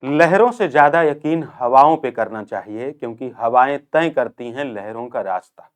लहरों से ज्यादा यकीन हवाओं पे करना चाहिए, क्योंकि हवाएं तय करती हैं लहरों का रास्ता।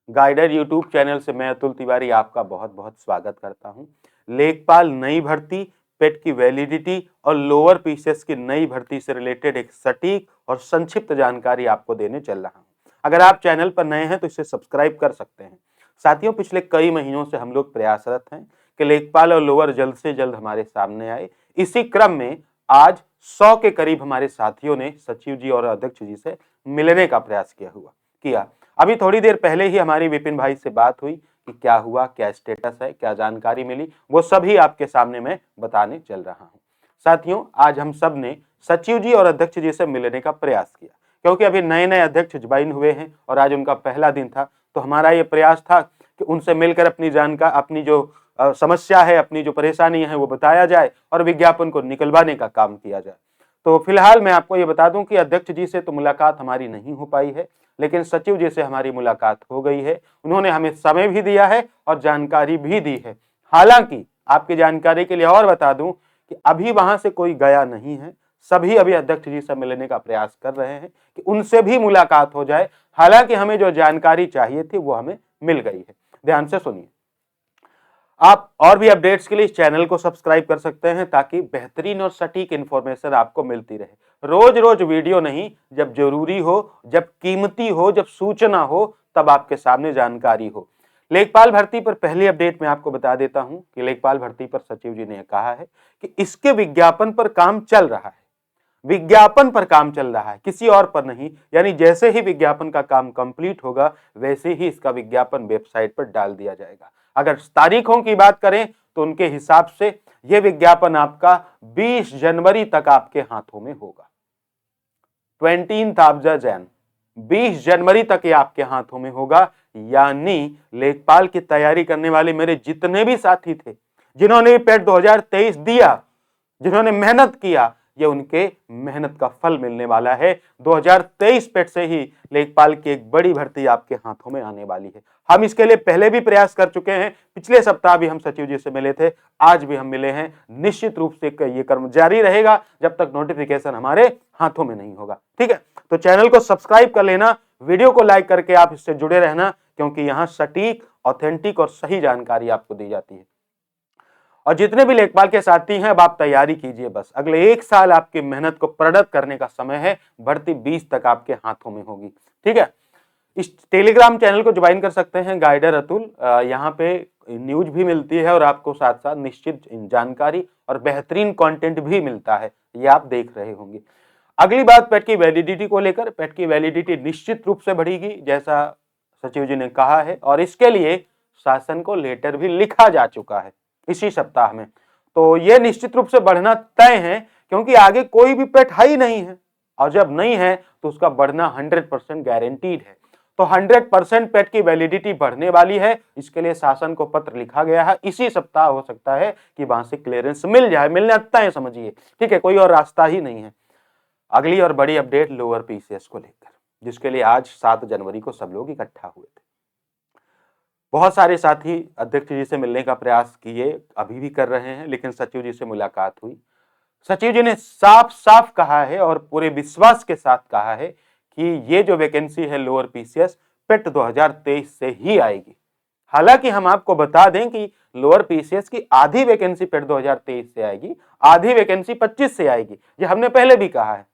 गाइडर यूट्यूब चैनल से मैं अतुल तिवारी आपका बहुत बहुत स्वागत करता हूं। लेखपाल नई भर्ती, पेट की वैलिडिटी और लोअर पीसीएस की नई भर्ती से रिलेटेड एक सटीक और संक्षिप्त जानकारी आपको देने चल रहा हूं। अगर आप चैनल पर नए हैं तो इसे सब्सक्राइब कर सकते हैं। साथियों, पिछले कई महीनों से हम लोग प्रयासरत हैं कि लेखपाल और लोअर जल्द से जल्द हमारे सामने आए। इसी क्रम में आज 100 के करीब हमारे साथियों ने सचिव जी और अध्यक्ष जी से मिलने का प्रयास किया। अभी थोड़ी देर पहले ही हमारी विपिन भाई से बात हुई कि क्या हुआ, क्या स्टेटस है, क्या जानकारी मिली, वो सभी आपके सामने मैं बताने चल रहा हूं। साथियों, आज हम सब ने सचिव जी और अध्यक्ष जी से मिलने का प्रयास किया, क्योंकि अभी नए नए अध्यक्ष ज्वाइन हुए हैं और आज उनका पहला दिन था। तो हमारा ये प्रयास था कि उनसे मिलकर अपनी जो समस्या है, अपनी जो परेशानी है वो बताया जाए और विज्ञापन को निकलवाने का काम किया जाए। तो फिलहाल मैं आपको ये बता दूं कि अध्यक्ष जी से तो मुलाकात हमारी नहीं हो पाई है, लेकिन सचिव जी से हमारी मुलाकात हो गई है। उन्होंने हमें समय भी दिया है और जानकारी भी दी है। हालांकि आपकी जानकारी के लिए और बता दूं कि अभी वहां से कोई गया नहीं है। सभी अभी अध्यक्ष जी से मिलने का प्रयास कर रहे हैं कि उनसे भी मुलाकात हो जाए। हालांकि हमें जो जानकारी चाहिए थी वो हमें मिल गई है। ध्यान से सुनिए। आप और भी अपडेट्स के लिए इस चैनल को सब्सक्राइब कर सकते हैं, ताकि बेहतरीन और सटीक इंफॉर्मेशन आपको मिलती रहे। रोज रोज वीडियो नहीं, जब जरूरी हो, जब कीमती हो, जब सूचना हो, तब आपके सामने जानकारी हो। लेखपाल भर्ती पर पहली अपडेट मैं आपको बता देता हूं कि लेखपाल भर्ती पर सचिव जी ने कहा है कि इसके विज्ञापन पर काम चल रहा है। विज्ञापन पर काम चल रहा है, किसी और पर नहीं। यानी जैसे ही विज्ञापन का काम कंप्लीट होगा, वैसे ही इसका विज्ञापन वेबसाइट पर डाल दिया जाएगा। अगर तारीखों की बात करें तो उनके हिसाब से यह विज्ञापन आपका 20 जनवरी तक आपके हाथों में होगा। 20 जनवरी तक ये आपके हाथों में होगा। यानी लेखपाल की तैयारी करने वाले मेरे जितने भी साथी थे, जिन्होंने पेट 2023 दिया, जिन्होंने मेहनत किया, ये उनके मेहनत का फल मिलने वाला है। 2023 पेट से ही लेखपाल की एक बड़ी भर्ती आपके हाथों में आने वाली है। हम इसके लिए पहले भी प्रयास कर चुके हैं। पिछले सप्ताह भी हम सचिव जी से मिले थे, आज भी हम मिले हैं। निश्चित रूप से ये कर्म जारी रहेगा जब तक नोटिफिकेशन हमारे हाथों में नहीं होगा। ठीक है, तो चैनल को सब्सक्राइब कर लेना, वीडियो को लाइक करके आप इससे जुड़े रहना, क्योंकि यहां सटीक, ऑथेंटिक और सही जानकारी आपको दी जाती है। और जितने भी लेखपाल के साथी हैं, अब आप तैयारी कीजिए। बस अगले 1 साल आपकी मेहनत को प्रकट करने का समय है। भर्ती 20 तक आपके हाथों में होगी। ठीक है, इस टेलीग्राम चैनल को ज्वाइन कर सकते हैं, गाइडर अतुल। यहाँ पे न्यूज भी मिलती है और आपको साथ साथ निश्चित जानकारी और बेहतरीन कंटेंट भी मिलता है, ये आप देख रहे होंगे। अगली बात पेट की वैलिडिटी को लेकर। पेट की वैलिडिटी निश्चित रूप से बढ़ेगी, जैसा सचिव जी ने कहा है, और इसके लिए शासन को लेटर भी लिखा जा चुका है इसी सप्ताह में। तो यह निश्चित रूप से बढ़ना तय है, क्योंकि आगे कोई भी पेट हाई नहीं है, और जब नहीं है तो उसका बढ़ना 100% गारंटीड है। तो 100% पेट की वैलिडिटी बढ़ने वाली है। इसके लिए शासन को पत्र लिखा गया है। इसी सप्ताह हो सकता है कि वहां से क्लियरेंस मिल जाए, मिलना तय समझिए। ठीक है, कोई और रास्ता ही नहीं है। अगली और बड़ी अपडेट लोअर पीसीएस को लेकर, जिसके लिए आज 7 जनवरी को सब लोग इकट्ठा हुए थे। बहुत सारे साथी अध्यक्ष जी से मिलने का प्रयास किए, अभी भी कर रहे हैं, लेकिन सचिव जी से मुलाकात हुई। सचिव जी ने साफ साफ कहा है और पूरे विश्वास के साथ कहा है कि ये जो वैकेंसी है लोअर पीसीएस, पेट 2023 से ही आएगी। हालांकि हम आपको बता दें कि लोअर पीसीएस की आधी वैकेंसी पेट 2023 से आएगी, आधी वैकेंसी 25 से आएगी, ये हमने पहले भी कहा है।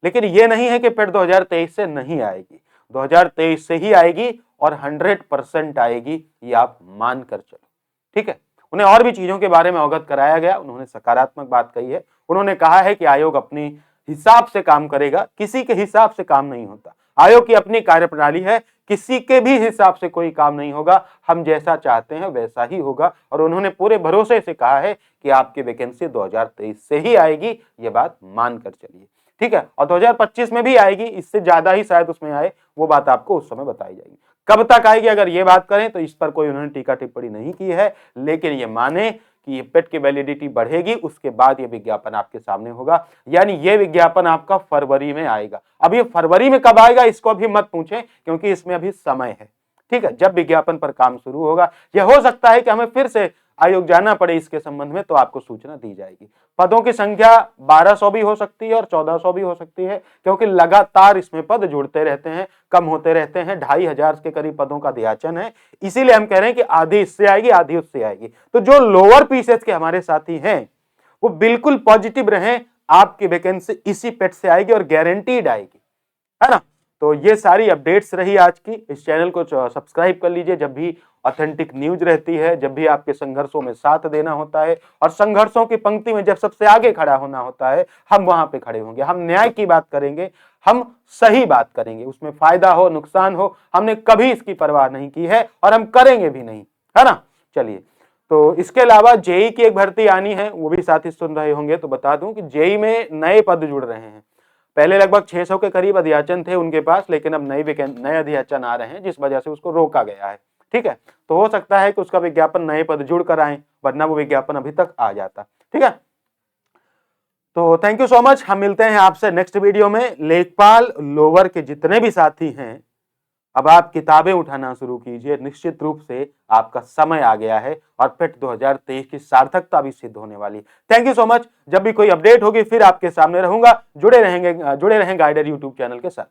लेकिन ये नहीं है कि पेट 2023 से नहीं आएगी, 2023 से ही आएगी और 100% आएगी, ये आप मान कर चलो। ठीक है, उन्हें और भी चीजों के बारे में अवगत कराया गया। उन्होंने सकारात्मक बात कही है। उन्होंने कहा है कि आयोग अपनी हिसाब से काम करेगा, किसी के हिसाब से काम नहीं होता। आयोग की अपनी कार्यप्रणाली है, किसी के भी हिसाब से कोई काम नहीं होगा। हम जैसा चाहते हैं वैसा ही होगा। और उन्होंने पूरे भरोसे से कहा है कि आपकी वैकेंसी 2023 से ही आएगी, ये बात मान कर चलिए। ठीक है, और 2025 में भी आएगी, इससे ज्यादा ही शायद उसमें आए, वो बात आपको उस समय बताई जाएगी। कब तक आएगी अगर ये बात करें तो इस पर कोई उन्होंने टीका टिप्पणी नहीं की है, लेकिन ये माने कि ये पेट की वैलिडिटी बढ़ेगी, उसके बाद ये विज्ञापन आपके सामने होगा। यानी ये विज्ञापन आपका फरवरी में आएगा। अब ये फरवरी में कब आएगा इसको अभी मत पूछें, क्योंकि इसमें अभी समय है। ठीक है, जब विज्ञापन पर काम शुरू होगा, यह हो सकता है कि हमें फिर से आयोग जाना पड़े इसके संबंध में तो आपको सूचना दी जाएगी। पदों की संख्या 1200 भी हो सकती है और 1400 भी हो सकती है, क्योंकि लगातार इसमें पद जुड़ते रहते हैं, कम होते रहते हैं। 2500 के करीब पदों का अध्याचन है, इसीलिए हम कह रहे हैं कि आधी इससे आएगी, आधी उससे आएगी। तो जो लोअर पीसेज के हमारे साथी हैं वो बिल्कुल पॉजिटिव रहें, आपकी वैकेंसी इसी पेट से आएगी और गारंटीड आएगी, है ना। तो ये सारी अपडेट्स रही आज की। इस चैनल को सब्सक्राइब कर लीजिए, जब भी ऑथेंटिक न्यूज रहती है, जब भी आपके संघर्षों में साथ देना होता है और संघर्षों की पंक्ति में जब सबसे आगे खड़ा होना होता है, हम वहां पे खड़े होंगे। हम न्याय की बात करेंगे, हम सही बात करेंगे, उसमें फायदा हो नुकसान हो, हमने कभी इसकी परवाह नहीं की है और हम करेंगे भी नहीं, है ना। चलिए, तो इसके अलावा जेई की एक भर्ती आनी है, वो भी साथी सुन रहे होंगे तो बता दूं कि जेई में नए पद जुड़ रहे हैं। पहले लगभग 600 के करीब अध्याचन थे उनके पास, लेकिन अब नए अध्याचन आ रहे हैं, जिस वजह से उसको रोका गया है। ठीक है, तो हो सकता है कि उसका विज्ञापन नए पद जुड़ कर आए, वरना वो विज्ञापन अभी तक आ जाता। ठीक है, तो थैंक यू सो मच। हम मिलते हैं आपसे नेक्स्ट वीडियो में। लेखपाल लोअर के जितने भी साथी हैं, अब आप किताबें उठाना शुरू कीजिए। निश्चित रूप से आपका समय आ गया है और पेट 2023 की सार्थकता भी सिद्ध होने वाली। Thank you so much. जब भी कोई अपडेट होगी फिर आपके सामने रहूंगा। जुड़े रहें गाइडर यूट्यूब चैनल के साथ।